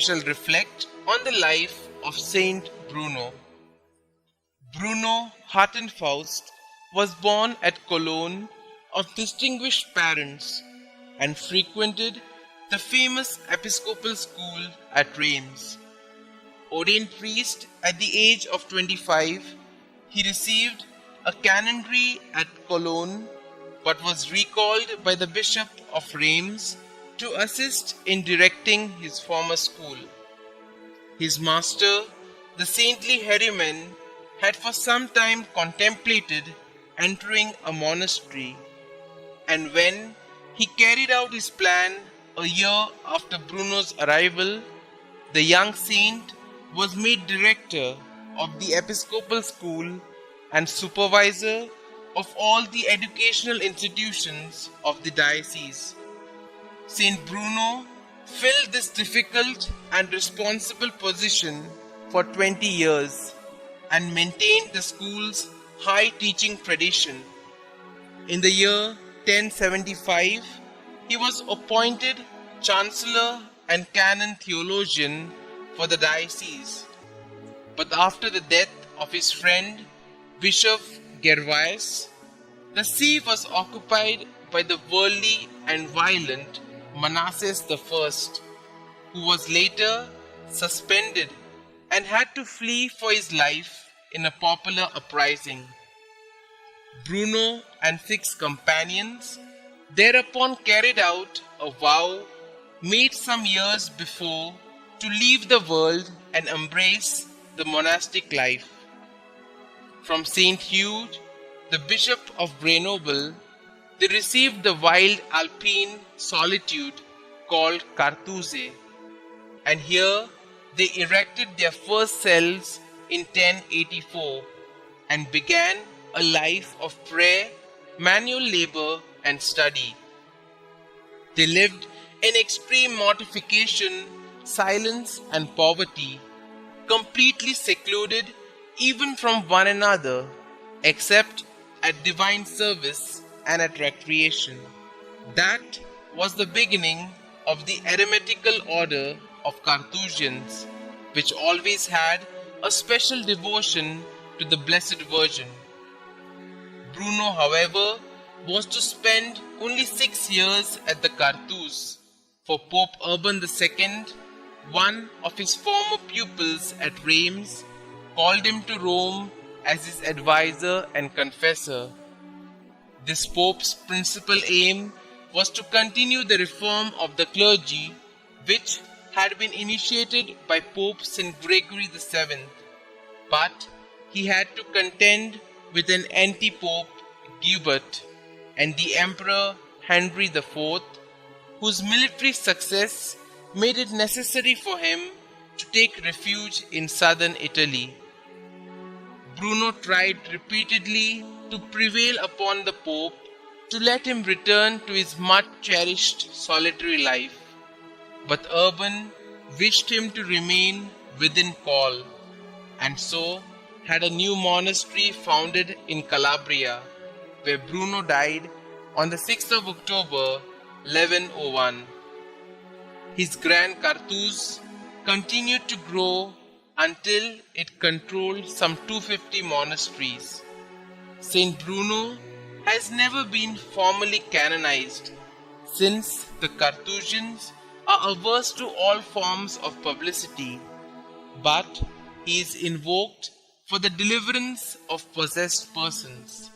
shall reflect on the life of St Bruno. Bruno Hartenfaust was born at Cologne of distinguished parents and frequented the famous Episcopal school at Reims. Ordained priest at the age of 25, he received a canonry at Cologne but was recalled by the Bishop of Reims to assist in directing his former school. His master, the saintly Herriman, had for some time contemplated entering a monastery, and when he carried out his plan a year after Bruno's arrival, the young saint was made director of the Episcopal school and supervisor of all the educational institutions of the diocese. St. Bruno filled this difficult and responsible position for 20 years and maintained the school's high teaching tradition. In the year 1075, he was appointed Chancellor and Canon Theologian for the diocese. But after the death of his friend, Bishop Gervais, the see was occupied by the worldly and violent Manasses I, who was later suspended and had to flee for his life in a popular uprising. Bruno and 6 companions thereupon carried out a vow made some years before to leave the world and embrace the monastic life. From Saint Hugh, the Bishop of Grenoble, they received the wild alpine solitude called Cartouze, and here they erected their first cells in 1084 and began a life of prayer, manual labor, and study. They lived in extreme mortification, silence, and poverty, completely secluded even from one another, except at divine service and at recreation. That was the beginning of the eremitical order of Carthusians, which always had a special devotion to the Blessed Virgin. Bruno, however, was to spend only 6 years at the Cartouze, for Pope Urban II, one of his former pupils at Reims, called him to Rome as his advisor and confessor. This pope's principal aim was to continue the reform of the clergy, which had been initiated by Pope St Gregory VII, but he had to contend with an anti-pope, Guibert, and the Emperor Henry IV, whose military success made it necessary for him to take refuge in southern Italy. Bruno tried repeatedly to prevail upon the Pope to let him return to his much-cherished solitary life, but Urban wished him to remain within call, and so had a new monastery founded in Calabria, where Bruno died on the 6th of October 1101. His Grand Cartouze continued to grow until it controlled some 250 monasteries. St. Bruno has never been formally canonized, since the Carthusians are averse to all forms of publicity, but he is invoked for the deliverance of possessed persons.